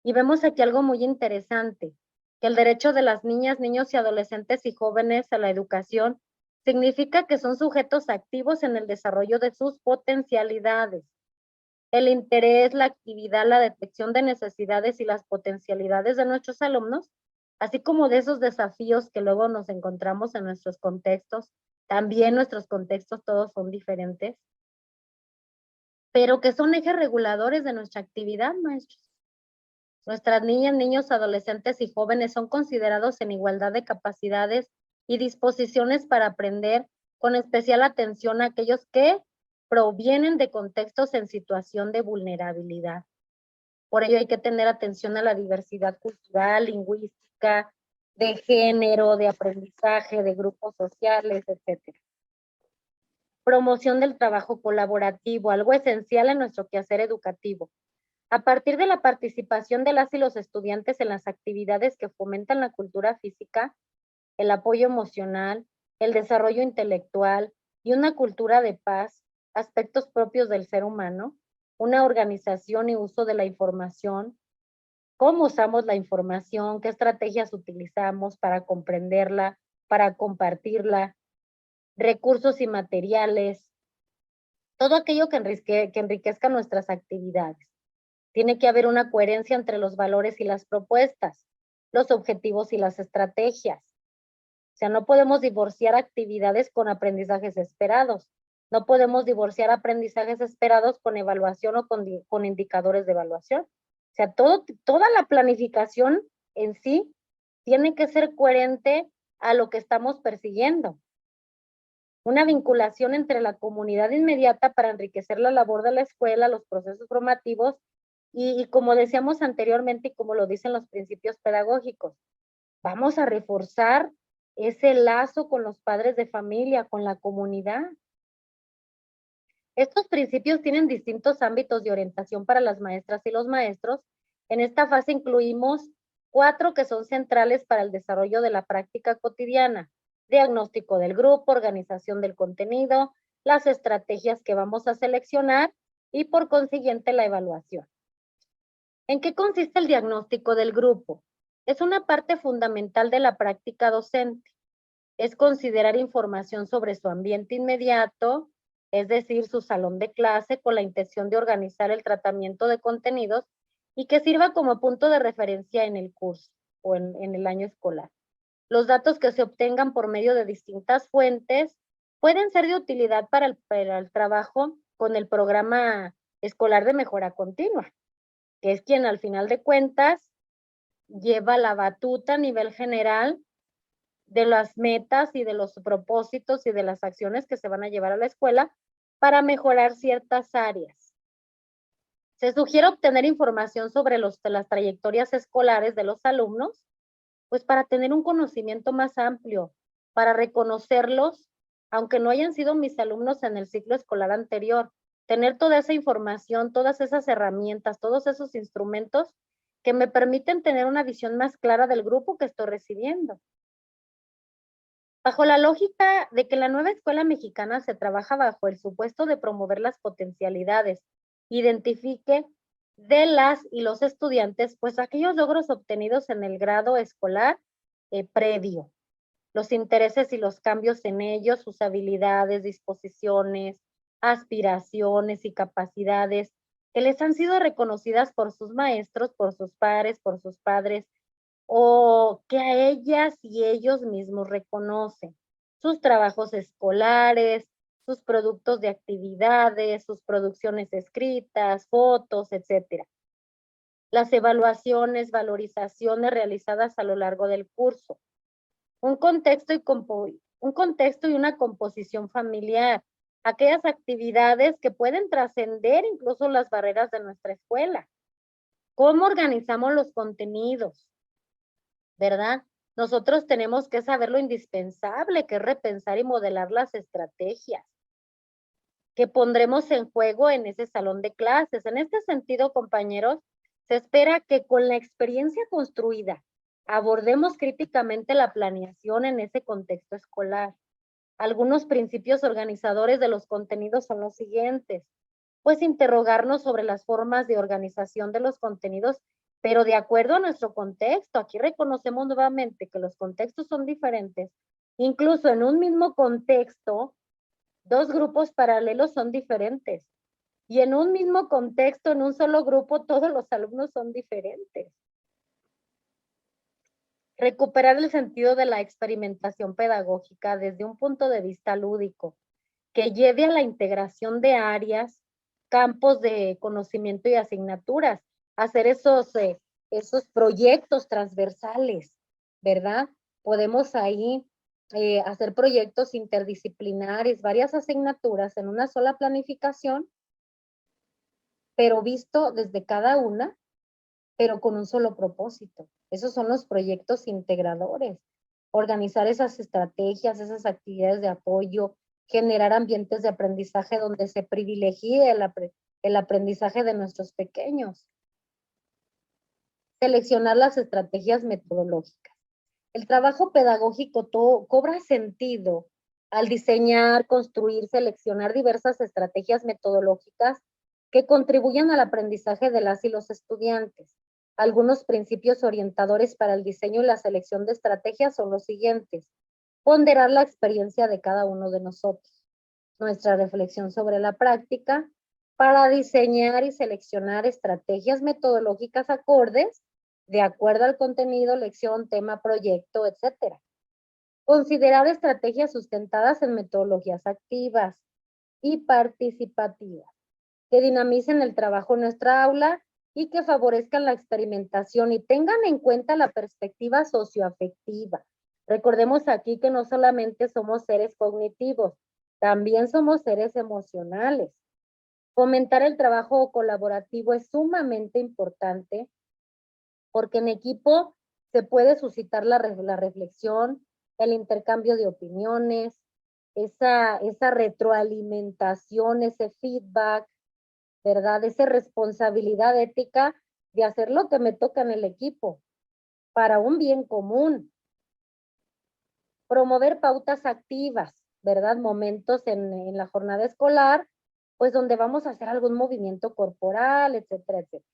Y vemos aquí algo muy interesante, que el derecho de las niñas, niños y adolescentes y jóvenes a la educación significa que son sujetos activos en el desarrollo de sus potencialidades. El interés, la actividad, la detección de necesidades y las potencialidades de nuestros alumnos, así como de esos desafíos que luego nos encontramos en nuestros contextos. También nuestros contextos todos son diferentes, pero que son ejes reguladores de nuestra actividad, maestros. Nuestras niñas, niños, adolescentes y jóvenes son considerados en igualdad de capacidades y disposiciones para aprender, con especial atención a aquellos que provienen de contextos en situación de vulnerabilidad. Por ello hay que tener atención a la diversidad cultural, lingüística, de género, de aprendizaje, de grupos sociales, etc. Promoción del trabajo colaborativo, algo esencial en nuestro quehacer educativo. A partir de la participación de las y los estudiantes en las actividades que fomentan la cultura física, el apoyo emocional, el desarrollo intelectual y una cultura de paz, aspectos propios del ser humano, una organización y uso de la información, cómo usamos la información, qué estrategias utilizamos para comprenderla, para compartirla, recursos y materiales, todo aquello que enriquezca nuestras actividades. Tiene que haber una coherencia entre los valores y las propuestas, los objetivos y las estrategias. O sea, no podemos divorciar actividades con aprendizajes esperados. No podemos divorciar aprendizajes esperados con evaluación o con indicadores de evaluación. O sea, toda la planificación en sí tiene que ser coherente a lo que estamos persiguiendo. Una vinculación entre la comunidad inmediata para enriquecer la labor de la escuela, los procesos formativos y como decíamos anteriormente y como lo dicen los principios pedagógicos, vamos a reforzar ese lazo con los padres de familia, con la comunidad. Estos principios tienen distintos ámbitos de orientación para las maestras y los maestros. En esta fase incluimos 4 que son centrales para el desarrollo de la práctica cotidiana: diagnóstico del grupo, organización del contenido, las estrategias que vamos a seleccionar y por consiguiente la evaluación. ¿En qué consiste el diagnóstico del grupo? Es una parte fundamental de la práctica docente. Es considerar información sobre su ambiente inmediato, es decir, su salón de clase, con la intención de organizar el tratamiento de contenidos y que sirva como punto de referencia en el curso o en el año escolar. Los datos que se obtengan por medio de distintas fuentes pueden ser de utilidad para el trabajo con el programa escolar de mejora continua, que es quien al final de cuentas lleva la batuta a nivel general de las metas y de los propósitos y de las acciones que se van a llevar a la escuela para mejorar ciertas áreas. Se sugiere obtener información sobre las trayectorias escolares de los alumnos, pues para tener un conocimiento más amplio, para reconocerlos, aunque no hayan sido mis alumnos en el ciclo escolar anterior, tener toda esa información, todas esas herramientas, todos esos instrumentos que me permiten tener una visión más clara del grupo que estoy recibiendo. Bajo la lógica de que la nueva escuela mexicana se trabaja bajo el supuesto de promover las potencialidades, identifique de las y los estudiantes, pues aquellos logros obtenidos en el grado escolar previo, los intereses y los cambios en ellos, sus habilidades, disposiciones, aspiraciones y capacidades que les han sido reconocidas por sus maestros, por sus pares, por sus padres, o que a ellas y ellos mismos reconocen sus trabajos escolares, sus productos de actividades, sus producciones escritas, fotos, etcétera. Las evaluaciones, valorizaciones realizadas a lo largo del curso. Un contexto y una composición familiar. Aquellas actividades que pueden trascender incluso las barreras de nuestra escuela. ¿Cómo organizamos los contenidos? ¿Verdad? Nosotros tenemos que saber lo indispensable, que es repensar y modelar las estrategias que pondremos en juego en ese salón de clases. En este sentido, compañeros, se espera que con la experiencia construida abordemos críticamente la planeación en ese contexto escolar. Algunos principios organizadores de los contenidos son los siguientes: pues interrogarnos sobre las formas de organización de los contenidos, pero de acuerdo a nuestro contexto. Aquí reconocemos nuevamente que los contextos son diferentes. Incluso en un mismo contexto, 2 grupos paralelos son diferentes. Y en un mismo contexto, en un solo grupo, todos los alumnos son diferentes. Recuperar el sentido de la experimentación pedagógica desde un punto de vista lúdico, que lleve a la integración de áreas, campos de conocimiento y asignaturas, hacer esos proyectos transversales, ¿verdad? Podemos ahí hacer proyectos interdisciplinares, varias asignaturas en una sola planificación, pero visto desde cada una, pero con un solo propósito. Esos son los proyectos integradores. Organizar esas estrategias, esas actividades de apoyo, generar ambientes de aprendizaje donde se privilegie el aprendizaje de nuestros pequeños. Seleccionar las estrategias metodológicas. El trabajo pedagógico cobra sentido al diseñar, construir, seleccionar diversas estrategias metodológicas que contribuyan al aprendizaje de las y los estudiantes. Algunos principios orientadores para el diseño y la selección de estrategias son los siguientes. Ponderar la experiencia de cada uno de nosotros. Nuestra reflexión sobre la práctica para diseñar y seleccionar estrategias metodológicas acordes de acuerdo al contenido, lección, tema, proyecto, etc. Considerar estrategias sustentadas en metodologías activas y participativas que dinamicen el trabajo en nuestra aula y que favorezcan la experimentación y tengan en cuenta la perspectiva socioafectiva. Recordemos aquí que no solamente somos seres cognitivos, también somos seres emocionales. Fomentar el trabajo colaborativo es sumamente importante porque en equipo se puede suscitar la reflexión, el intercambio de opiniones, esa retroalimentación, ese feedback, ¿verdad? Esa responsabilidad ética de hacer lo que me toca en el equipo para un bien común. Promover pautas activas, ¿verdad? Momentos en la jornada escolar, pues donde vamos a hacer algún movimiento corporal, etcétera, etcétera.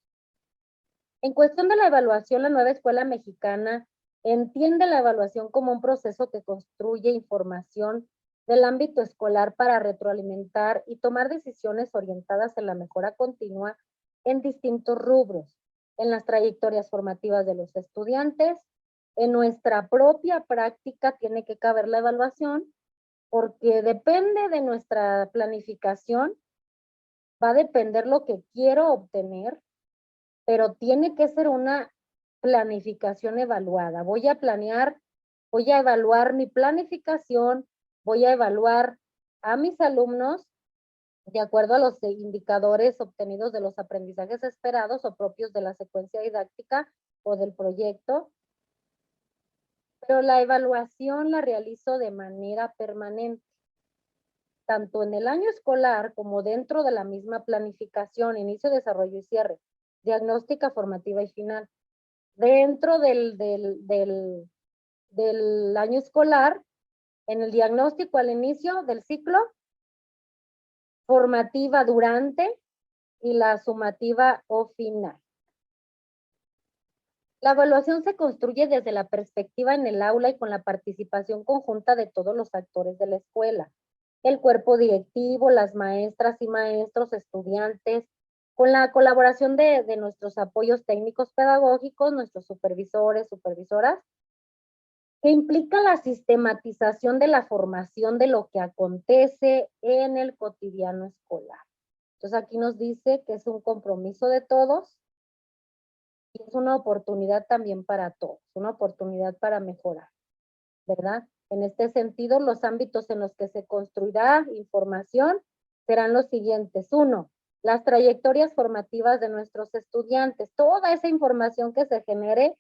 En cuestión de la evaluación, la nueva escuela mexicana entiende la evaluación como un proceso que construye información del ámbito escolar para retroalimentar y tomar decisiones orientadas en la mejora continua en distintos rubros, en las trayectorias formativas de los estudiantes, en nuestra propia práctica tiene que caber la evaluación, porque depende de nuestra planificación, va a depender lo que quiero obtener, pero tiene que ser una planificación evaluada. Voy a planear, voy a evaluar mi planificación, voy a evaluar a mis alumnos de acuerdo a los indicadores obtenidos de los aprendizajes esperados o propios de la secuencia didáctica o del proyecto, pero la evaluación la realizo de manera permanente, tanto en el año escolar como dentro de la misma planificación, inicio, desarrollo y cierre, diagnóstica, formativa y final. Dentro del año escolar, en el diagnóstico al inicio del ciclo, formativa durante y la sumativa o final. La evaluación se construye desde la perspectiva en el aula y con la participación conjunta de todos los actores de la escuela, el cuerpo directivo, las maestras y maestros, estudiantes, con la colaboración de nuestros apoyos técnicos pedagógicos, nuestros supervisores, supervisoras, que implica la sistematización de la formación de lo que acontece en el cotidiano escolar. Entonces aquí nos dice que es un compromiso de todos y es una oportunidad también para todos, una oportunidad para mejorar, ¿verdad? En este sentido, los ámbitos en los que se construirá información serán los siguientes. 1, las trayectorias formativas de nuestros estudiantes, toda esa información que se genere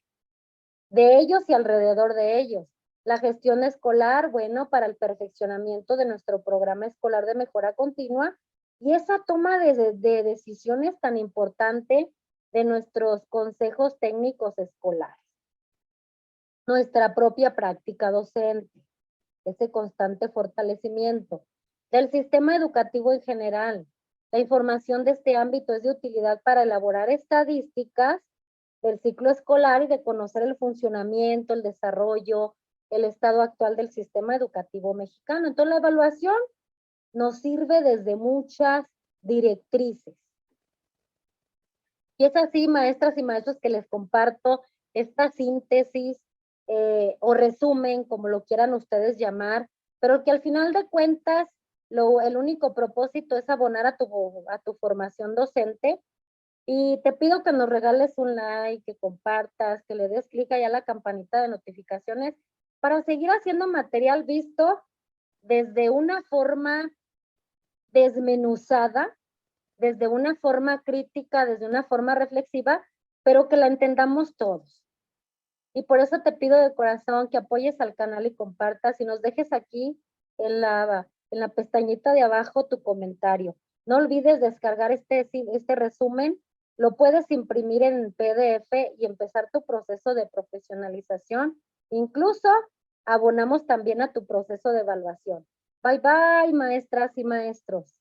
de ellos y alrededor de ellos. La gestión escolar, bueno, para el perfeccionamiento de nuestro programa escolar de mejora continua y esa toma de decisiones tan importante de nuestros consejos técnicos escolares. Nuestra propia práctica docente, ese constante fortalecimiento del sistema educativo en general. La información de este ámbito es de utilidad para elaborar estadísticas del ciclo escolar y de conocer el funcionamiento, el desarrollo, el estado actual del sistema educativo mexicano. Entonces, la evaluación nos sirve desde muchas directrices. Y es así, maestras y maestros, que les comparto esta síntesis o resumen, como lo quieran ustedes llamar, pero que al final de cuentas el único propósito es abonar a tu formación docente. Y te pido que nos regales un like, que compartas, que le des clic allá a la campanita de notificaciones para seguir haciendo material visto desde una forma desmenuzada, desde una forma crítica, desde una forma reflexiva, pero que la entendamos todos. Y por eso te pido de corazón que apoyes al canal y compartas y nos dejes aquí en la pestañita de abajo tu comentario. No olvides descargar este resumen, lo puedes imprimir en PDF y empezar tu proceso de profesionalización. Incluso abonamos también a tu proceso de evaluación. Bye, bye, maestras y maestros.